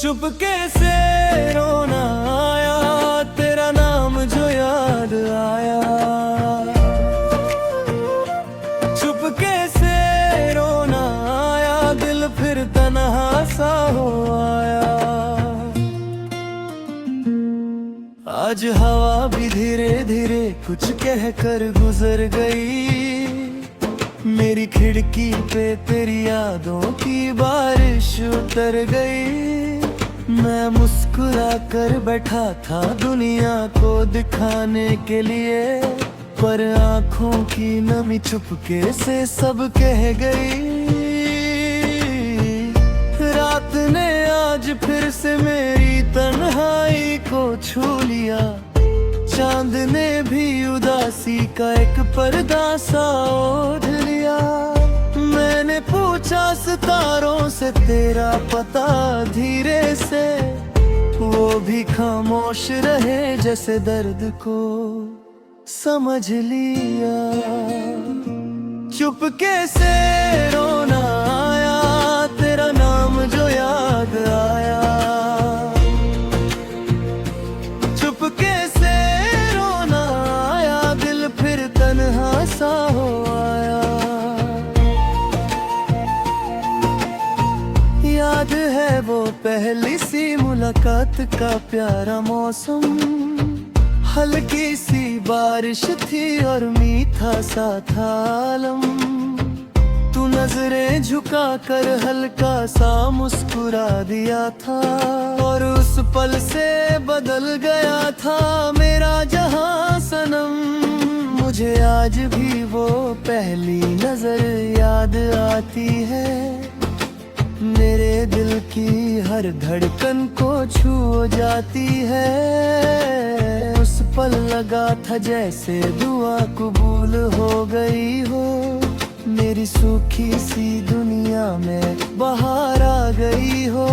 चुपके से रोना आया, तेरा नाम जो याद आया। चुपके से रोना आया, दिल फिर तन्हा सा हो आया। आज हवा भी धीरे धीरे कुछ कह कर गुजर गई। मेरी खिड़की पे तेरी यादों की बारिश उतर गई। मैं मुस्कुरा कर बैठा था दुनिया को दिखाने के लिए, पर आंखों की नमी चुपके से सब कह गई। रात ने आज फिर से मेरी तन्हाई को छू लिया। चांद ने भी उदासी का एक पर्दा सा ओढ़ लिया। मैंने पूछा सितारों से तेरा पता धीरे से, वो भी खामोश रहे जैसे दर्द को समझ लिया। चुपके से रोना आया, तेरा नाम जो याद आया। चुपके से रोना आया, दिल फिर तन्हा सा हो आया। याद है वो पहली सी मुलाकात का प्यारा मौसम। हल्की सी बारिश थी और मीठा सा था आलम। तू नजरें झुका कर हल्का सा मुस्कुरा दिया था, और उस पल से बदल गया था मेरा जहां सनम। मुझे आज भी वो पहली नजर याद आती है। मेरे दिल की हर धड़कन को छू जाती है। उस पल लगा था जैसे दुआ कबूल हो गई हो। मेरी सूखी सी दुनिया में बहार आ गई हो।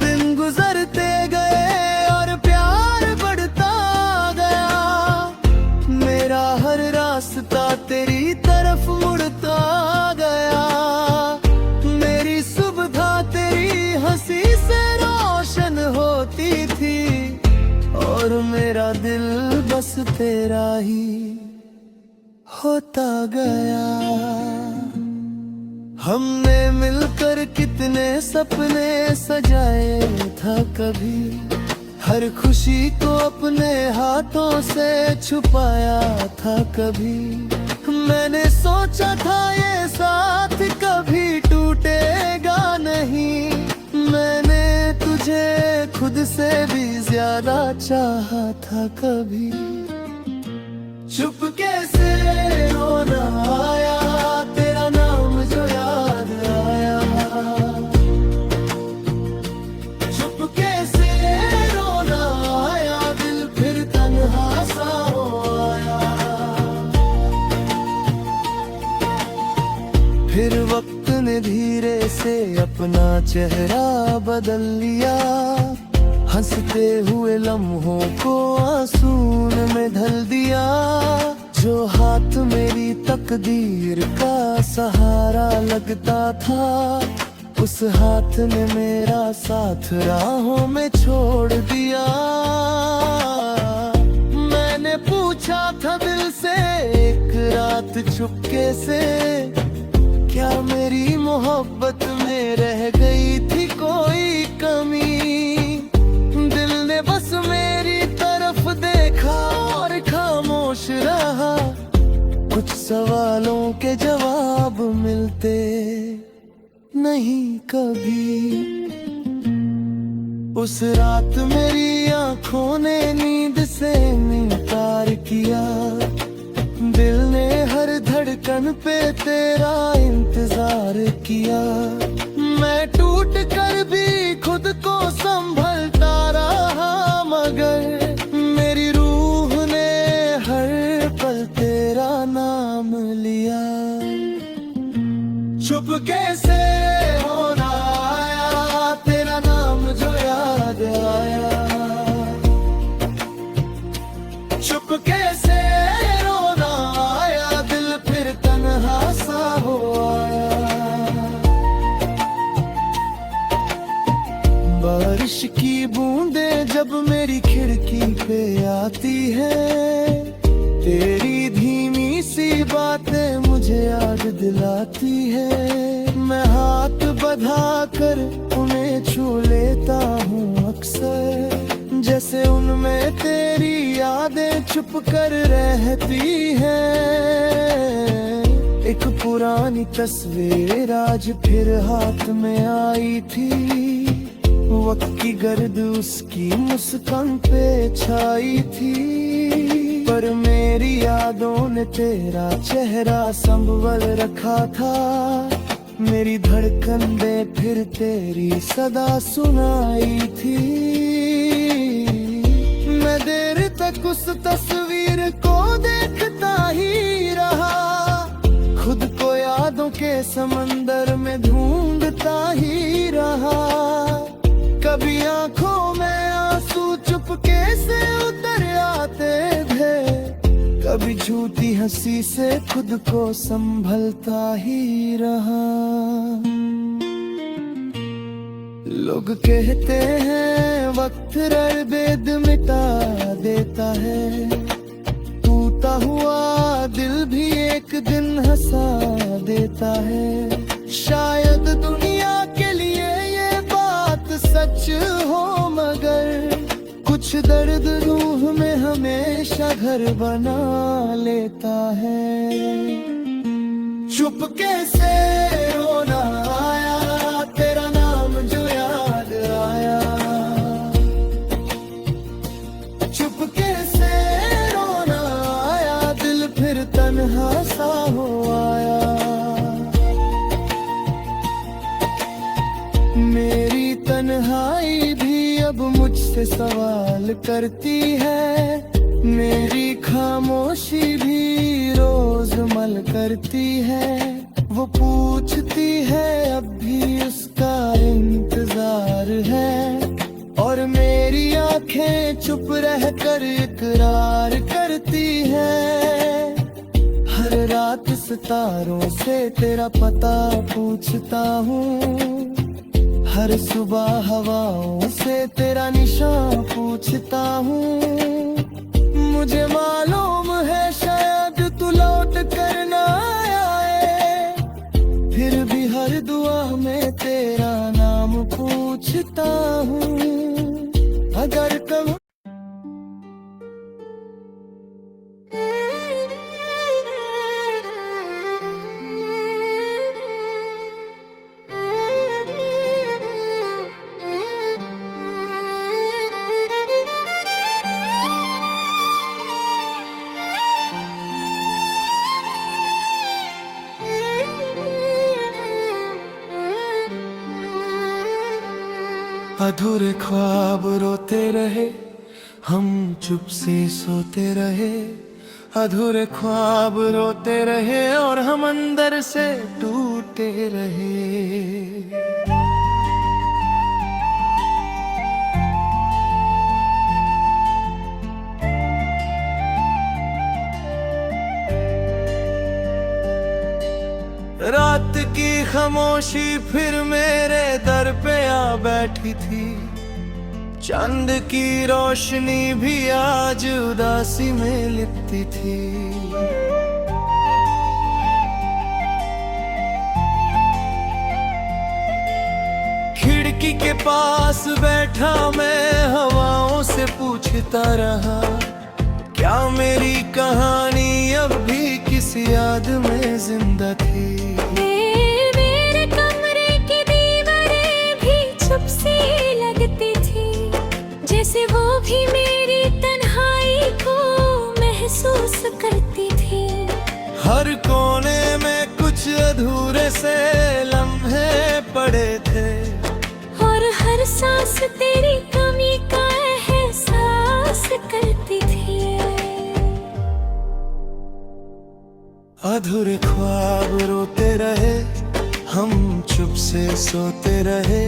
दिन गुजरते गए और प्यार बढ़ता गया। मेरा हर रास्ता तेरी तरफ मुड़ता गया। मेरी सुबह तेरी हंसी से रोशन होती थी, और मेरा दिल बस तेरा ही होता गया। हमने मिलकर कितने सपने सजाए था कभी। हर खुशी को अपने हाथों से छुपाया था कभी। मैंने सोचा था ये साथ कभी टूटेगा नहीं। मैंने तुझे खुद से भी ज्यादा चाहा था कभी। चुपके से रोना आया, तेरा नाम जो याद आया। चुपके से रोना आया, दिल फिर तन्हा सा हो आया। फिर वक्त ने धीरे से अपना चेहरा बदल लिया। हंसते हुए लम्हों को आंसू में ढल दिया। जो हाथ मेरी तकदीर का सहारा लगता था, उस हाथ ने मेरा साथ राहों में छोड़ दिया। मैंने पूछा था दिल से एक रात चुपके से, क्या मेरी मोहब्बत में रह गई थी कोई कमी। दिल ने बस मेरी तरफ देखा और खामोश रहा। कुछ सवालों के जवाब मिलते नहीं कभी। उस रात मेरी आंखों ने नींद से इनकार किया। दिल ने हर धड़कन पे तेरा इंतजार किया। मैं टूट कर भी खुद को संभलता रहा, मगर मेरी रूह ने हर पल तेरा नाम लिया। चुपके से रोना आया, तेरा नाम जो याद आया। चुपके से रोना आया, दिल फिर तन्हा सा हो आया। जब मेरी खिड़की पे आती है, तेरी धीमी सी बातें मुझे याद दिलाती है। मैं हाथ बढ़ा कर उन्हें छू लेता हूँ अक्सर, जैसे उनमें तेरी यादें छुप कर रहती हैं। एक पुरानी तस्वीर आज फिर हाथ में आई थी, वक्त की गर्द उसकी मुस्कान पे छाई थी। पर मेरी यादों ने तेरा चेहरा संभल रखा था, मेरी धड़कन दे फिर तेरी सदा सुनाई थी। मैं देर तक उस तस्वीर को देखता ही रहा, खुद को यादों के समंदर में ढूंढता ही रहा। कभी आंखों में आंसू चुपके से उतर आते थे, कभी झूठी हंसी से खुद को संभलता ही रहा। लोग कहते हैं वक्त रर्बेद मिटा देता है, टूटा हुआ दिल भी एक दिन हंसा देता है। शायद दुनिया के लिए ये बात सच हो, मगर कुछ दर्द रूह में हमेशा घर बना लेता है। चुपके से रोना आया, तेरा नाम जो याद आया। चुपके से रोना आया, दिल फिर तन्हा सा हो आया। मेरी तन्हाई भी अब मुझसे सवाल करती है, मेरी खामोशी भी रोज मल करती है। वो पूछती है अब भी उसका इंतजार है, और मेरी आंखें चुप रह कर इकरार करती है। हर रात सितारों से तेरा पता पूछता हूँ, हर सुबह हवाओं से तेरा निशान पूछता हूँ। मुझे मालूम है शायद तू लौट कर ना आए, फिर भी हर दुआ में तेरा नाम पूछता हूँ। अगर कभी अधूरे ख्वाब रोते रहे, हम चुप से सोते रहे। अधूरे ख्वाब रोते रहे और हम अंदर से टूटे रहे। रात की खामोशी फिर मेरे दर पे आ बैठी थी, चांद की रोशनी भी आज उदासी में लिपटी थी। खिड़की के पास बैठा मैं हवाओं से पूछता रहा, क्या मेरी कहानी अब भी किस याद में जिंदा थी। मेरे कमरे की दीवारें भी चुप सी लगती थी, जैसे वो भी मेरी तन्हाई को महसूस करती थी। हर कोने में कुछ अधूरे से लम्हे पड़े थे, और हर सांस तेरी कमी का एहसास करती थी। अधूरे ख्वाब रोते रहे, हम चुप से सोते रहे।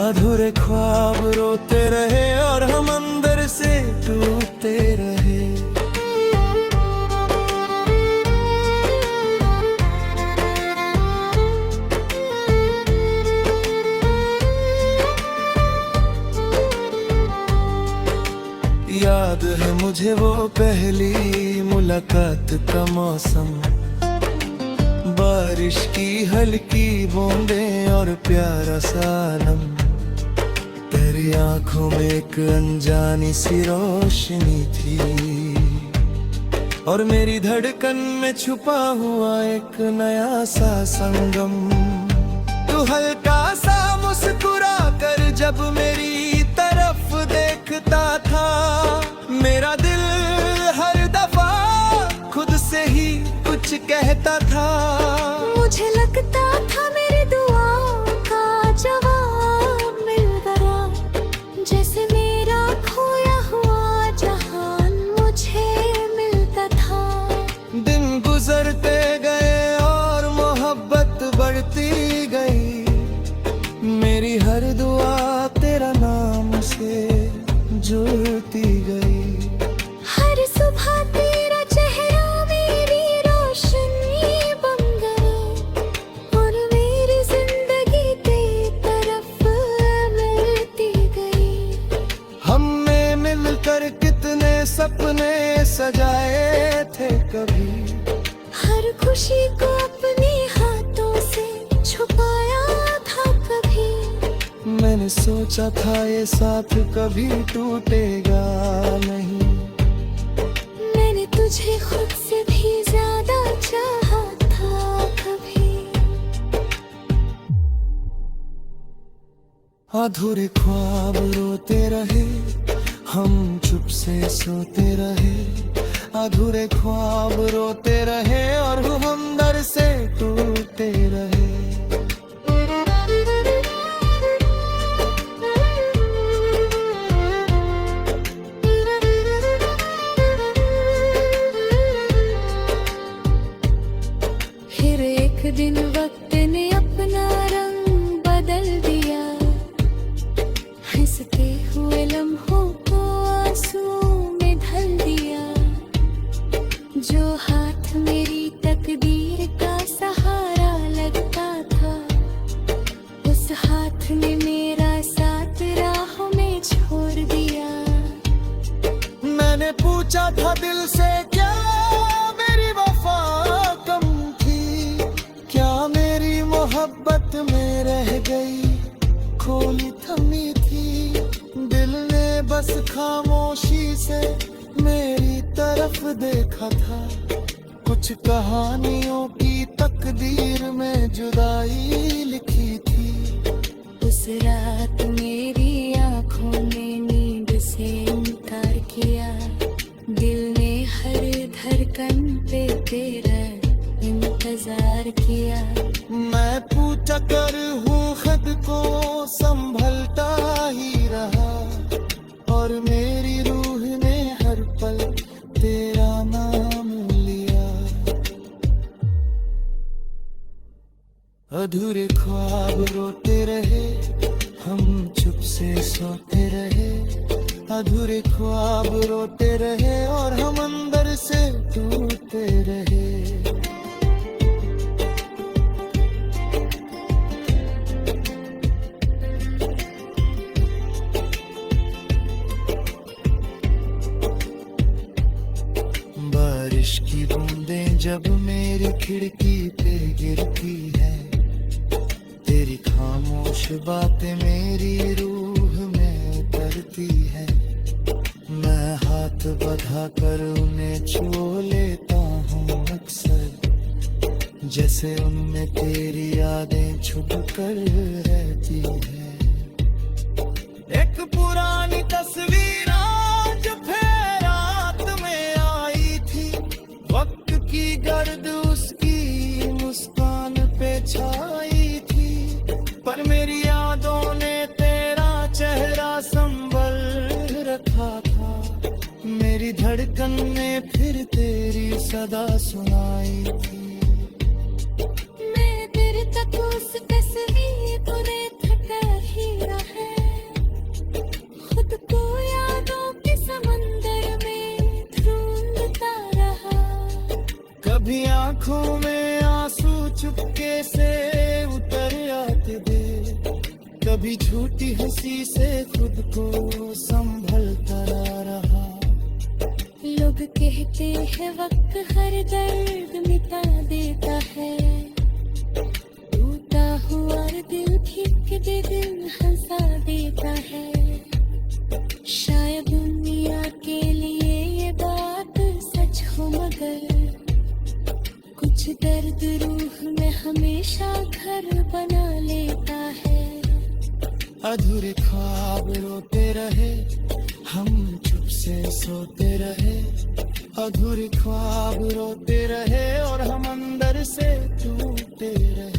अधूरे ख्वाब रोते रहे और हम अंदर से टूटते रहे। याद है मुझे वो पहली मुलाकात का मौसम, बारिश की हल्की बूंदें और प्यारा सालम। तेरी आंखों में एक अनजानी सी रोशनी थी और मेरी धड़कन में छुपा हुआ एक नया सा संगम। तू हल्का सा मुस्कुरा कर जब मेरी तरफ देखता था, मेरा दिल हर दफा खुद से ही कुछ कहता था। मुझे लगता था मेरी दुआओं का जवाब मिल गया, जैसे मेरा खोया हुआ जहान मुझे मिलता था। दिन गुजरते गए और मोहब्बत बढ़ती गई, मेरी हर दुआ तेरा नाम से जुड़ती गई। हर सुबह तेरा चेहरा मेरी रोशनी बन गया और मेरी जिंदगी तेरी तरफ मिलती गई। हमने मिलकर कितने सपने सजाए थे कभी, हर खुशी को अपने हाथों से छुपाया था कभी। मैंने सोचा था ये साथ कभी टूटेगा नहीं, मैंने तुझे खुद से भी ज्यादा चाहा था कभी। अधूरे ख्वाब रोते रहे, हम चुप से सोते रहे। अधूरे ख्वाब रोते रहे और हम दर से टूटते रहे। फिर एक दिन वक्त ने अपना रंग बदल दिया, हंसते हुए लम्हों को आंसू में ढल दिया। जो हाथ मेरी तकदीर का सहारा लगता था, उस हाथ ने मेरा साथ राहों में छोड़ दिया। मैंने पूछा था दिल से क्या मेरी वफा कम थी, क्या मेरी मोहब्बत में रह गई खोली थमी थी। दिल ने बस खामोशी से मेरी तरफ देखा था, कुछ कहानियों की तकदीर में जुदाई लिखी थी। उस रात मेरी आंखों ने नींद से इनकार किया, दिल ने हर धड़कन पे तेरा इंतजार किया। मैं पूछा कर हूँ खुद को संभलता ही रहा, और मेरी रूह ने हर पल तेरा नाम लिया। अधूरे ख्वाब रोते रहे, हम चुप से सोते रहे। अधूरे ख्वाब रोते रहे और हम अंदर से टूटते रहे। बारिश की बूंदें जब मेरी खिड़की पे गिरती है, तेरी खामोश बातें मेरी रूह में उतरती है। मैं हाथ बढ़ा कर उन्हें छू लेता हूँ अक्सर, जैसे उनमें तेरी यादें छुप कर रहती है। एक पुरानी तस्वीर आज फिर रात में आई थी, वक्त की गर्द उसकी मुस्कान पे छाई थी। पर मेरी यादों ने तेरा चेहरा संभल रखा था, मेरी धड़कन ने फिर तेरी सदा सुनाई थी। मैं तेरे तक उस तस्वीर को देखता ही रहा, खुद को यादों के समंदर में ढूंढता रहा। कभी आंखों में आंसू चुपके से उतर आते थे, कभी झूठी हंसी से खुद को संभलता रहा। कहते हैं वक्त हर दर्द मिटा देता है, टूटा हुआ दिल ठीक दे दिल हंसा देता है। शायद दुनिया के लिए ये बात सच हो, मगर कुछ दर्द रूह में हमेशा घर बना लेता है। अधूरे ख्वाब रोते रहे, हम चुप से सोते रहे। अधूरे ख्वाब रोते रहे और हम अंदर से टूटे रहे।